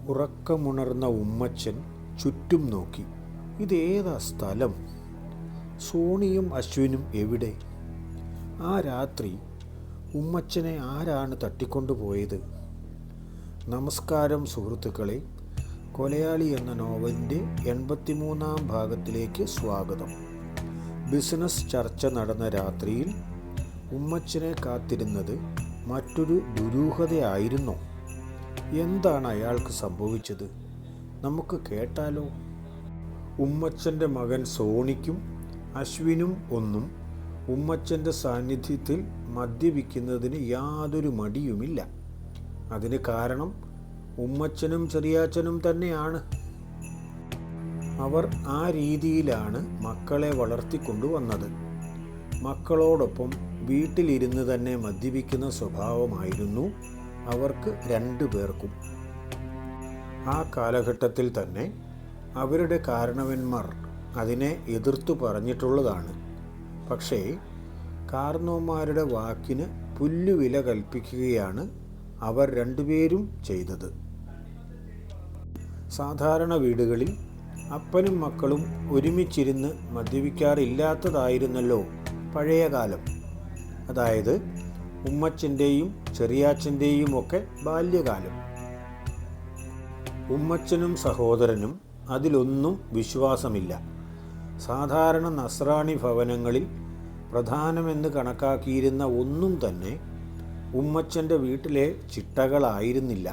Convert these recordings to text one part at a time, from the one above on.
ഉറക്കമുണർന്ന ഉമ്മച്ചൻ ചുറ്റും നോക്കി. ഇതേതാ സ്ഥലം? സോണിയും അശ്വിനും എവിടെ? ആ രാത്രി ഉമ്മച്ചനെ ആരാണ് തട്ടിക്കൊണ്ടുപോയത്? നമസ്കാരം സുഹൃത്തുക്കളെ, കൊലയാളി എന്ന നോവലിൻ്റെ 83-ാം ഭാഗത്തിലേക്ക് സ്വാഗതം. ബിസിനസ് ചർച്ച നടന്ന രാത്രിയിൽ ഉമ്മച്ചനെ കാത്തിരുന്നത് മറ്റൊരു ദുരൂഹതയായിരുന്നോ? എന്താണ് അയാൾക്ക് സംഭവിച്ചത്? നമുക്ക് കേട്ടാലോ? ഉമ്മച്ചൻ്റെ മകൻ സോണിക്കും അശ്വിനും ഒന്നും ഉമ്മച്ചൻ്റെ സാന്നിധ്യത്തിൽ മദ്യപിക്കുന്നതിന് യാതൊരു മടിയുമില്ല. അതിന് കാരണം ഉമ്മച്ചനും ചെറിയാച്ചനും തന്നെയാണ്. അവർ ആ രീതിയിലാണ് മക്കളെ വളർത്തിക്കൊണ്ടുവന്നത്. മക്കളോടൊപ്പം വീട്ടിലിരുന്ന് തന്നെ മദ്യപിക്കുന്ന സ്വഭാവമായിരുന്നു അവർക്ക് രണ്ടുപേർക്കും. ആ കാലഘട്ടത്തിൽ തന്നെ അവരുടെ കാരണവന്മാർ അതിനെ എതിർത്തു പറഞ്ഞിട്ടുള്ളതാണ്. പക്ഷേ കാരണവന്മാരുടെ വാക്കിന് പുല്ലുവില കൽപ്പിക്കുകയാണ് അവർ രണ്ടുപേരും ചെയ്തത്. സാധാരണ വീടുകളിൽ അപ്പനും മക്കളും ഒരുമിച്ചിരുന്ന് മദ്യപിക്കാറില്ലാത്തതായിരുന്നല്ലോ പഴയ കാലം. അതായത് ഉമ്മച്ചൻ്റെയും ചെറിയാച്ചൻ്റെയും ഒക്കെ ബാല്യകാലം. ഉമ്മച്ചനും സഹോദരനും അതിലൊന്നും വിശ്വാസമില്ല. സാധാരണ നസ്രാണി ഭവനങ്ങളിൽ പ്രധാനമെന്ന് കണക്കാക്കിയിരുന്ന ഒന്നും തന്നെ ഉമ്മച്ചൻ്റെ വീട്ടിലെ ചിട്ടകളായിരുന്നില്ല.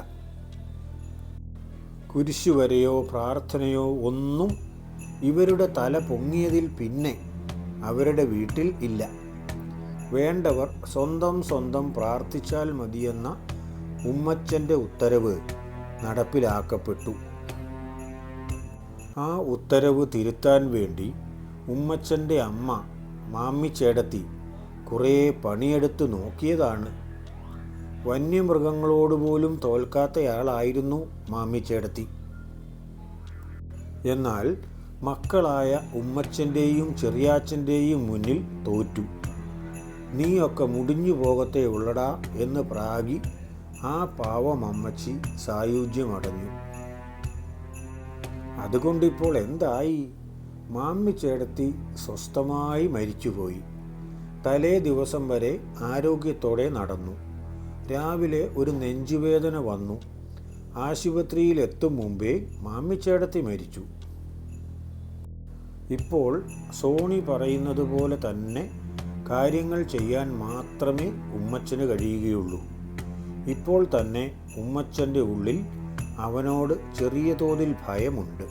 കുരിശുവരെയോ പ്രാർത്ഥനയോ ഒന്നും ഇവരുടെ തല പൊങ്ങിയതിൽ പിന്നെ അവരുടെ വീട്ടിൽ ഇല്ല. വേണ്ടവർ സ്വന്തം പ്രാർത്ഥിച്ചാൽ മതിയെന്ന ഉമ്മച്ചൻ്റെ ഉത്തരവ് നടപ്പിലാക്കപ്പെട്ടു. ആ ഉത്തരവ് തിരുത്താൻ വേണ്ടി ഉമ്മച്ചൻ്റെ അമ്മ മാമ്മിച്ചേടത്തി കുറേ പണിയെടുത്ത് നോക്കിയതാണ്. വന്യമൃഗങ്ങളോട് പോലും തോൽക്കാത്തയാളായിരുന്നു മാമ്മിച്ചേടത്തി. എന്നാൽ മക്കളായ ഉമ്മച്ചൻ്റെയും ചെറിയാച്ചൻ്റെയും മുന്നിൽ തോറ്റു. നീയൊക്കെ മുടിഞ്ഞു പോകത്തേ ഉള്ളടാ എന്ന് പ്രാഗി ആ പാവം അമ്മച്ചി സായുജ്യമടഞ്ഞു. അതുകൊണ്ടിപ്പോൾ എന്തായി? മാമ്മിച്ചേടത്തി സ്വസ്ഥമായി മരിച്ചുപോയി. തലേ ദിവസം വരെ ആരോഗ്യത്തോടെ നടന്നു. രാവിലെ ഒരു നെഞ്ചുവേദന വന്നു. ആശുപത്രിയിൽ എത്തും മുമ്പേ മാമ്മിച്ചേടത്തി മരിച്ചു. ഇപ്പോൾ സോണി പറയുന്നത് പോലെ തന്നെ കാര്യങ്ങൾ ചെയ്യാൻ മാത്രമേ ഉമ്മച്ചന് കഴിയുകയുള്ളൂ. ഇപ്പോൾ തന്നെ ഉമ്മച്ചൻ്റെ ഉള്ളിൽ അവനോട് ചെറിയ തോതിൽ ഭയമുണ്ട്.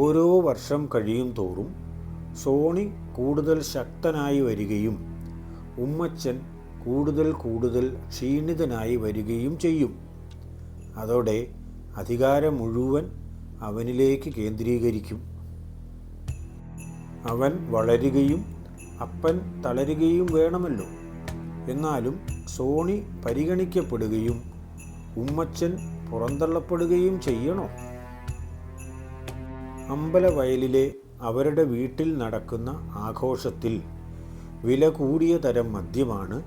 ഓരോ വർഷം കഴിയും തോറും സോണി കൂടുതൽ ശക്തനായി വരികയും ഉമ്മച്ചൻ കൂടുതൽ ക്ഷീണിതനായി വരികയും ചെയ്യും. അതോടെ അധികാരം മുഴുവൻ അവനിലേക്ക് കേന്ദ്രീകരിക്കും. അവൻ വളരുകയും അപ്പൻ തളരുകയും വേണമല്ലോ. എന്നാലും സോണി പരിഗണിക്കപ്പെടുകയും ഉമ്മച്ചൻ പുറന്തള്ളപ്പെടുകയും ചെയ്യണോ? അമ്പലവയലിലെ അവരുടെ വീട്ടിൽ നടക്കുന്ന ആഘോഷത്തിൽ വില കൂടിയ തരം മദ്യമാണ്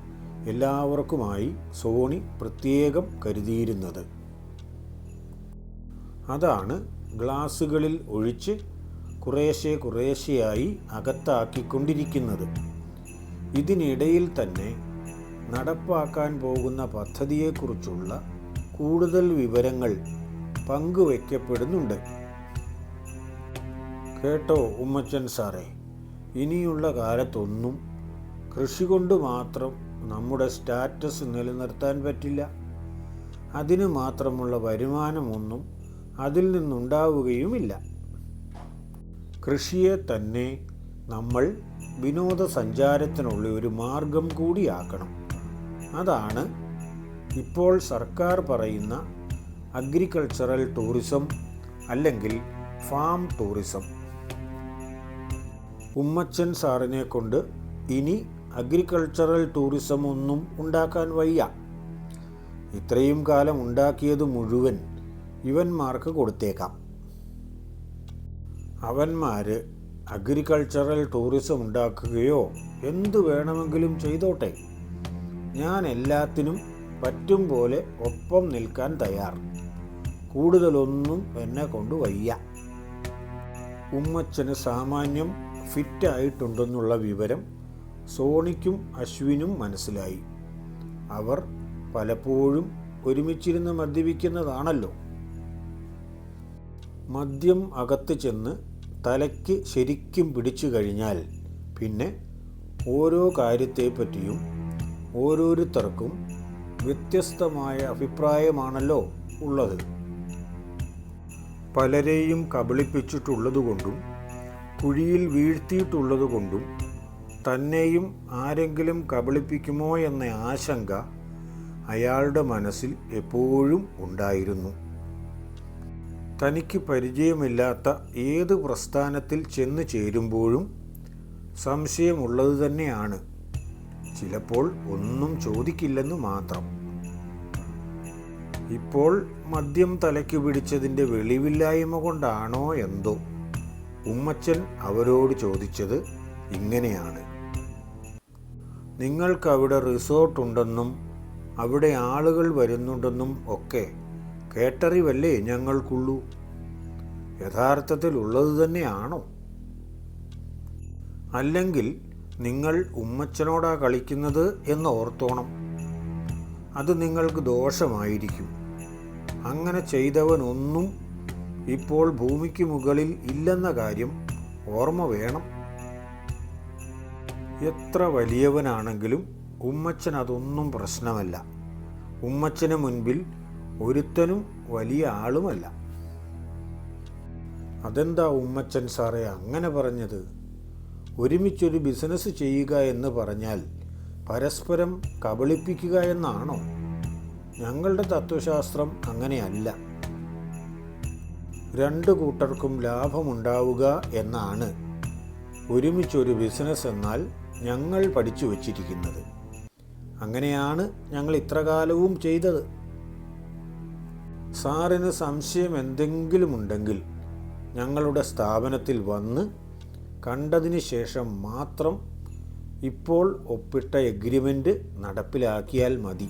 എല്ലാവർക്കുമായി സോണി പ്രത്യേകം കരുതിയിരുന്നത്. അതാണ് ഗ്ലാസുകളിൽ ഒഴിച്ച് കുറേശ്ശെയായി അകത്താക്കിക്കൊണ്ടിരിക്കുന്നത്. ഇതിനിടയിൽ തന്നെ നടപ്പാക്കാൻ പോകുന്ന പദ്ധതിയെക്കുറിച്ചുള്ള കൂടുതൽ വിവരങ്ങൾ പങ്കുവയ്ക്കപ്പെടുന്നുണ്ട്. കേട്ടോ ഉമ്മച്ചൻ സാറേ, ഇനിയുള്ള കാലത്തൊന്നും കൃഷി കൊണ്ട് മാത്രം നമ്മുടെ സ്റ്റാറ്റസ് നിലനിർത്താൻ പറ്റില്ല. അതിന് മാത്രമുള്ള വരുമാനമൊന്നും അതിൽ നിന്നുണ്ടാവുകയുമില്ല. കൃഷിയെ തന്നെ നമ്മൾ വിനോദസഞ്ചാരത്തിനുള്ള ഒരു മാർഗം കൂടിയാക്കണം. അതാണ് ഇപ്പോൾ സർക്കാർ പറയുന്ന അഗ്രികൾച്ചറൽ ടൂറിസം അല്ലെങ്കിൽ ഫാം ടൂറിസം. ഉമ്മച്ചൻ സാറിനെ കൊണ്ട് ഇനി അഗ്രികൾച്ചറൽ ടൂറിസം ഒന്നും ഉണ്ടാക്കാൻ വയ്യ. ഇത്രയും കാലം ഉണ്ടാക്കിയത് മുഴുവൻ ഇവന്മാർക്ക് കൊടുത്തേക്കാം. അവന്മാർ അഗ്രികൾച്ചറൽ ടൂറിസം ഉണ്ടാക്കുകയോ എന്തു വേണമെങ്കിലും ചെയ്തോട്ടെ. ഞാൻ എല്ലാത്തിനും പറ്റും പോലെ ഒപ്പം നിൽക്കാൻ തയ്യാർ. കൂടുതലൊന്നും എന്നെ കൊണ്ട് വയ്യ. ഉമ്മച്ചന് സാമാന്യം ഫിറ്റായിട്ടുണ്ടെന്നുള്ള വിവരം സോണിക്കും അശ്വിനും മനസ്സിലായി. അവർ പലപ്പോഴും ഒരുമിച്ചിരുന്ന് മദ്യപിക്കുന്നതാണല്ലോ. മദ്യം അകത്ത് ചെന്ന് തലയ്ക്ക് ശരിക്കും പിടിച്ചു കഴിഞ്ഞാൽ പിന്നെ ഓരോ കാര്യത്തെപ്പറ്റിയും ഓരോരുത്തർക്കും വ്യത്യസ്തമായ അഭിപ്രായമാണല്ലോ ഉള്ളത്. പലരെയും കബളിപ്പിച്ചിട്ടുള്ളതുകൊണ്ടും കുഴിയിൽ വീഴ്ത്തിയിട്ടുള്ളതുകൊണ്ടും തന്നെയും ആരെങ്കിലും കബളിപ്പിക്കുമോ എന്ന ആശങ്ക അയാളുടെ മനസ്സിൽ എപ്പോഴും ഉണ്ടായിരുന്നു. തനിക്ക് പരിചയമില്ലാത്ത ഏത് പ്രസ്ഥാനത്തിൽ ചെന്ന് ചേരുമ്പോഴും സംശയമുള്ളത് തന്നെയാണ്. ചിലപ്പോൾ ഒന്നും ചോദിക്കില്ലെന്ന് മാത്രം. ഇപ്പോൾ മദ്യം തലയ്ക്ക് പിടിച്ചതിൻ്റെ വെളിവില്ലായ്മ കൊണ്ടാണോ എന്തോ ഉമ്മച്ചൻ അവരോട് ചോദിച്ചത് ഇങ്ങനെയാണ്: നിങ്ങൾക്കവിടെ റിസോർട്ടുണ്ടെന്നും അവിടെ ആളുകൾ വരുന്നുണ്ടെന്നും ഒക്കെ കേട്ടറിവല്ലേ ഞങ്ങൾക്കുള്ളൂ. യഥാർത്ഥത്തിൽ ഉള്ളത് തന്നെയാണോ? അല്ലെങ്കിൽ നിങ്ങൾ ഉമ്മച്ചനോടാ കളിക്കുന്നത് എന്ന് ഓർത്തോണം. അത് നിങ്ങൾക്ക് ദോഷമായിരിക്കും. അങ്ങനെ ചെയ്തവനൊന്നും ഇപ്പോൾ ഭൂമിക്ക് മുകളിൽ ഇല്ലെന്ന കാര്യം ഓർമ്മ വേണം. എത്ര വലിയവനാണെങ്കിലും ഉമ്മച്ചൻ അതൊന്നും പ്രശ്നമല്ല. ഉമ്മച്ചന് മുൻപിൽ ഒരുത്തനും വലിയ ആളുമല്ല. അതെന്താ ഉമ്മച്ചൻ സാറേ അങ്ങനെ പറഞ്ഞത്? ഒരുമിച്ചൊരു ബിസിനസ് ചെയ്യുക എന്ന് പറഞ്ഞാൽ പരസ്പരം കബളിപ്പിക്കുക എന്നാണോ? ഞങ്ങളുടെ തത്വശാസ്ത്രം അങ്ങനെയല്ല. രണ്ടു കൂട്ടർക്കും ലാഭമുണ്ടാവുക എന്നാണ് ഒരുമിച്ചൊരു ബിസിനസ് എന്നാൽ ഞങ്ങൾ പഠിച്ചു വച്ചിരിക്കുന്നത്. അങ്ങനെയാണ് ഞങ്ങൾ ഇത്രകാലവും ചെയ്തത്. സാറിന് സംശയം എന്തെങ്കിലും ഉണ്ടെങ്കിൽ ഞങ്ങളുടെ സ്ഥാപനത്തിൽ വന്ന് കണ്ടതിന് ശേഷം മാത്രം ഇപ്പോൾ ഒപ്പിട്ട എഗ്രിമെൻ്റ് നടപ്പിലാക്കിയാൽ മതി.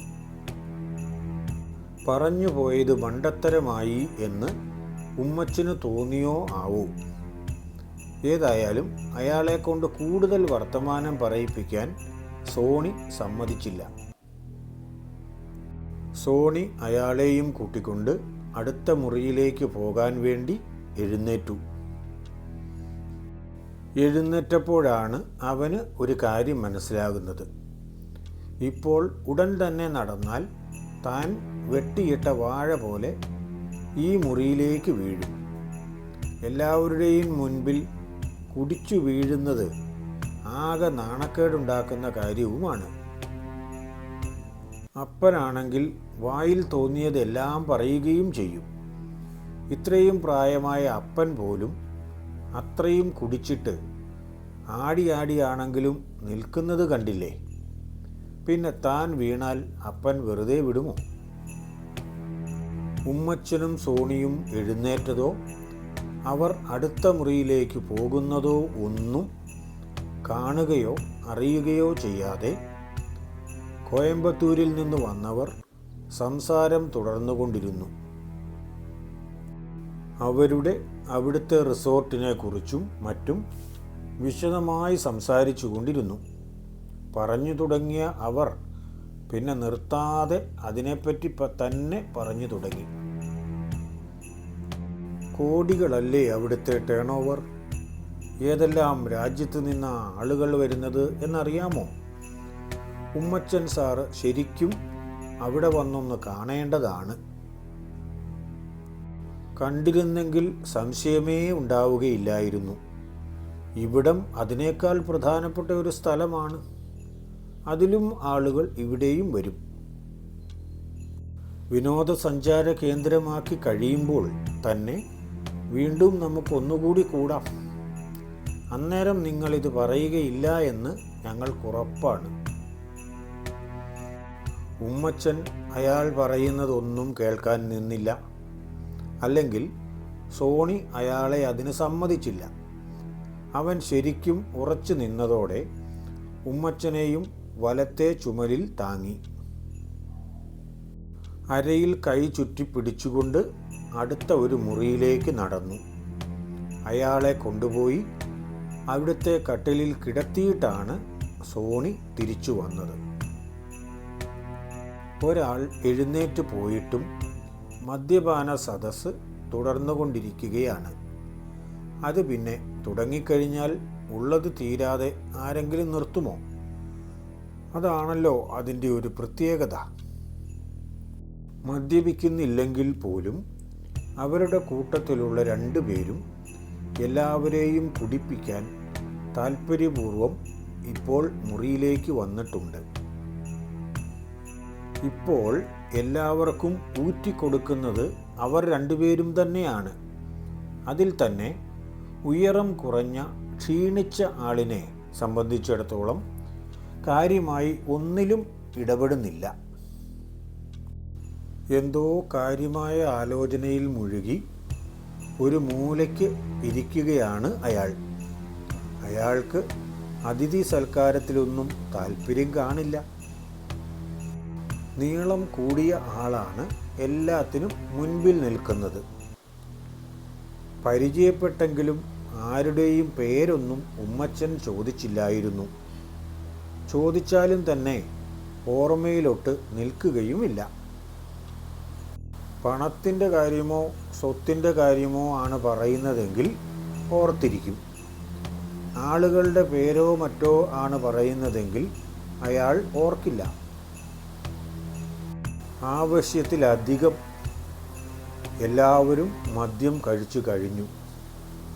പറഞ്ഞു പോയത് മണ്ടത്തരമായി എന്ന് ഉമ്മച്ചന് തോന്നിയോ ആവൂ. ഏതായാലും അയാളെ കൊണ്ട് കൂടുതൽ വർത്തമാനം പറയിപ്പിക്കാൻ സോണി സമ്മതിച്ചില്ല. സോണി അയാളെയും കൂട്ടിക്കൊണ്ട് അടുത്ത മുറിയിലേക്ക് പോകാൻ വേണ്ടി എഴുന്നേറ്റു. എഴുന്നേറ്റപ്പോഴാണ് അവന് ഒരു കാര്യം മനസ്സിലാകുന്നത്. ഇപ്പോൾ ഉടൻ തന്നെ നടന്നാൽ താൻ വെട്ടിയിട്ട വാഴ പോലെ ഈ മുറിയിലേക്ക് വീഴും. എല്ലാവരുടെയും മുൻപിൽ കുടിച്ചു വീഴുന്നത് ആകെ നാണക്കേടുണ്ടാക്കുന്ന കാര്യവുമാണ്. അപ്പനാണെങ്കിൽ വായിൽ തോന്നിയതെല്ലാം പറയുകയും ചെയ്യും. ഇത്രയും പ്രായമായ അപ്പൻ പോലും അത്രയും കുടിച്ചിട്ട് ആടിയാടിയാണെങ്കിലും നിൽക്കുന്നത് കണ്ടില്ലേ? പിന്നെ താൻ വീണാൽ അപ്പൻ വെറുതെ വിടുമോ? ഉമ്മച്ചനും സോണിയും എഴുന്നേറ്റതോ അവർ അടുത്ത മുറിയിലേക്ക് പോകുന്നതോ ഒന്നും കാണുകയോ അറിയുകയോ ചെയ്യാതെ കോയമ്പത്തൂരിൽ നിന്ന് വന്നവർ സംസാരം തുടർന്നുകൊണ്ടിരുന്നു. അവിടുത്തെ റിസോർട്ടിനെ കുറിച്ചും മറ്റും വിശദമായി സംസാരിച്ചു കൊണ്ടിരുന്നു. പറഞ്ഞു തുടങ്ങിയ അവർ പിന്നെ നിർത്താതെ അതിനെപ്പറ്റി തന്നെ പറഞ്ഞു തുടങ്ങി. കോടികളല്ലേ അവിടുത്തെ ടേൺ ഓവർ? ഏതെല്ലാം രാജ്യത്ത് നിന്ന് ആളുകൾ വരുന്നത് എന്നറിയാമോ? ഉമ്മച്ചൻ സാറ് ശരിക്കും അവിടെ വന്നൊന്ന് കാണേണ്ടതാണ്. കണ്ടിരുന്നെങ്കിൽ സംശയമേ ഉണ്ടാവുകയില്ലായിരുന്നു. ഇവിടം അതിനേക്കാൾ പ്രധാനപ്പെട്ട ഒരു സ്ഥലമാണ്. അതിലും ആളുകൾ ഇവിടെയും വരും. വിനോദസഞ്ചാര കേന്ദ്രമാക്കി കഴിയുമ്പോൾ തന്നെ വീണ്ടും നമുക്കൊന്നുകൂടി കൂടാം. അന്നേരം നിങ്ങളിത് പറയുകയില്ല എന്ന് ഞങ്ങൾക്കുറപ്പാണ്. ഉമ്മച്ചൻ അയാൾ പറയുന്നതൊന്നും കേൾക്കാൻ നിന്നില്ല. അല്ലെങ്കിൽ സോണി അയാളെ അതിന് സമ്മതിച്ചില്ല. അവൻ ശരിക്കും ഉറച്ചു നിന്നതോടെ ഉമ്മച്ചനെയും വലത്തെ ചുമലിൽ താങ്ങി. അരയിൽ കൈ ചുറ്റി പിടിച്ചുകൊണ്ട് അടുത്ത ഒരു മുറിയിലേക്ക് നടന്നു. അയാളെ കൊണ്ടുപോയി അവിടുത്തെ കട്ടിലിൽ കിടത്തിയിട്ടാണ് സോണി തിരിച്ചു വന്നത്. ഒരാൾ എഴുന്നേറ്റ് പോയിട്ടും മദ്യപാന സദസ്സ് തുടർന്നുകൊണ്ടിരിക്കുകയാണ്. അത് പിന്നെ തുടങ്ങിക്കഴിഞ്ഞാൽ ഉള്ളത് തീരാതെ ആരെങ്കിലും നിർത്തുമോ? അതാണല്ലോ അതിൻ്റെ ഒരു പ്രത്യേകത. മദ്യപിക്കുന്നില്ലെങ്കിൽ പോലും അവരുടെ കൂട്ടത്തിലുള്ള 2 പേരും എല്ലാവരെയും കുടിപ്പിക്കാൻ താൽപ്പര്യപൂർവം ഇപ്പോൾ മുറിയിലേക്ക് വന്നിട്ടുണ്ട്. ഇപ്പോൾ എല്ലാവർക്കും ഊറ്റിക്കൊടുക്കുന്നത് അവർ 2 പേരും തന്നെയാണ്. അതിൽ തന്നെ ഉയരം കുറഞ്ഞ ക്ഷീണിച്ച ആളിനെ സംബന്ധിച്ചിടത്തോളം കാര്യമായി ഒന്നിലും ഇടപെടുന്നില്ല. എന്തോ കാര്യമായ ആലോചനയിൽ മുഴുകി ഒരു മൂലയ്ക്ക് ഇരിക്കുകയാണ് അയാൾ. അയാൾക്ക് അതിഥി സൽക്കാരത്തിലൊന്നും താല്പര്യം കാണില്ല. നീളം കൂടിയ ആളാണ് എല്ലാത്തിനും മുൻപിൽ നിൽക്കുന്നത്. പരിചയപ്പെട്ടെങ്കിലും ആരുടെയും പേരൊന്നും ഉമ്മച്ചൻ ചോദിച്ചില്ലായിരുന്നു. ചോദിച്ചാലും തന്നെ ഓർമ്മയിലൊട്ട് നിൽക്കുകയുമില്ല. പണത്തിൻ്റെ കാര്യമോ സ്വത്തിൻ്റെ കാര്യമോ ആണ് പറയുന്നതെങ്കിൽ ഓർത്തിരിക്കും. ആളുകളുടെ പേരോ മറ്റോ ആണ് പറയുന്നതെങ്കിൽ അയാൾ ഓർക്കില്ല. ആവശ്യത്തിലധികം എല്ലാവരും മദ്യം കഴിച്ചു കഴിഞ്ഞു.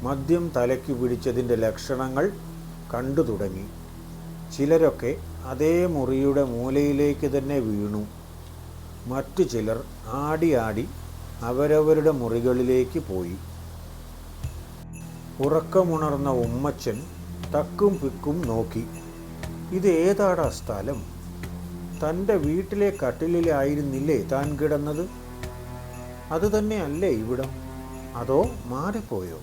മദ്യം തലയ്ക്ക് പിടിച്ചതിൻ്റെ ലക്ഷണങ്ങൾ കണ്ടു തുടങ്ങി. ചിലരൊക്കെ അതേ മുറിയുടെ മൂലയിലേക്ക് തന്നെ വീണു. മറ്റു ചിലർ ആടി അവരവരുടെ മുറികളിലേക്ക് പോയി. ഉറക്കമുണർന്ന ഉമ്മച്ചൻ തക്കും പിക്കും നോക്കി. ഇതേതാടാ സ്ഥലം? തൻ്റെ വീട്ടിലെ കട്ടിലിലായിരുന്നില്ലേ താൻ കിടന്നത്? അത് തന്നെയല്ലേ ഇവിടം? അതോ മാറിപ്പോയോ?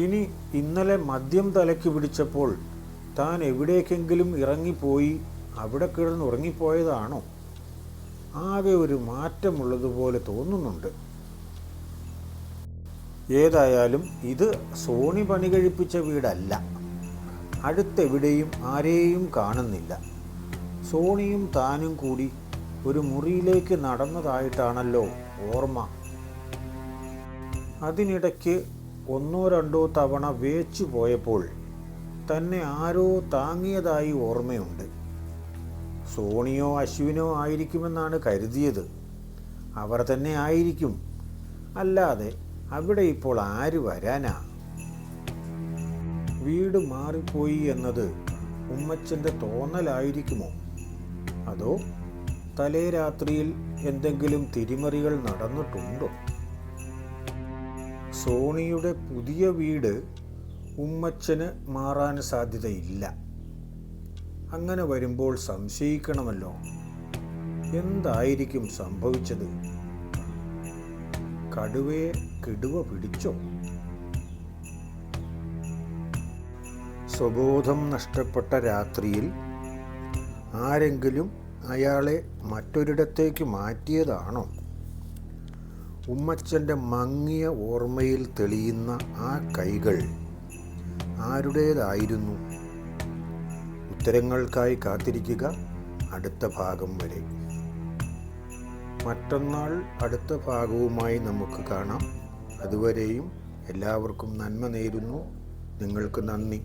ഇനി ഇന്നലെ മദ്യം തലയ്ക്ക് പിടിച്ചപ്പോൾ താൻ എവിടേക്കെങ്കിലും ഇറങ്ങിപ്പോയി അവിടെ കിടന്നുറങ്ങിപ്പോയതാണോ? ആകെ ഒരു മാറ്റമുള്ളതുപോലെ തോന്നുന്നുണ്ട്. ഏതായാലും ഇത് സോണി പണി കഴിപ്പിച്ച വീടല്ല. അടുത്തെവിടെയും ആരെയും കാണുന്നില്ല. സോണിയും താനും കൂടി ഒരു മുറിയിലേക്ക് നടന്നതായിട്ടാണല്ലോ ഓർമ്മ. അതിനിടയ്ക്ക് 1-2 തവണ വേച്ചു പോയപ്പോൾ തന്നെ ആരോ താങ്ങിയതായി ഓർമ്മയുണ്ട്. സോണിയോ അശ്വിനോ ആയിരിക്കുമെന്നാണ് കരുതിയത്. അവർ തന്നെ ആയിരിക്കും. അല്ലാതെ അവിടെ ഇപ്പോൾ ആര് വരാനാ? വീട് മാറിപ്പോയി എന്നത് ഉമ്മച്ചൻ്റെ തോന്നലായിരിക്കുമോ? അതോ തലേ രാത്രിയിൽ എന്തെങ്കിലും തിരിമറികൾ നടന്നിട്ടുണ്ടോ? സോണിയുടെ പുതിയ വീട് ഉമ്മച്ചന് മാറാൻ സാധ്യതയില്ല. അങ്ങനെ വരുമ്പോൾ സംശയിക്കണമല്ലോ. എന്തായിരിക്കും സംഭവിച്ചത്? കടുവയെ കിടുവ പിടിച്ചോ? സ്വബോധം നഷ്ടപ്പെട്ട രാത്രിയിൽ ആരെങ്കിലും അയാളെ മറ്റൊരിടത്തേക്ക് മാറ്റിയതാണോ? ഉമ്മച്ചൻ്റെ മങ്ങിയ ഓർമ്മയിൽ തെളിയുന്ന ആ കൈകൾ ആരുടേതായിരുന്നു? ഉത്തരങ്ങൾക്കായി കാത്തിരിക്കുക അടുത്ത ഭാഗം വരെ. മറ്റന്നാൾ അടുത്ത ഭാഗവുമായി നമുക്ക് കാണാം. അതുവരെയും എല്ലാവർക്കും നന്മ നേരുന്നു. നിങ്ങൾക്ക് നന്ദി.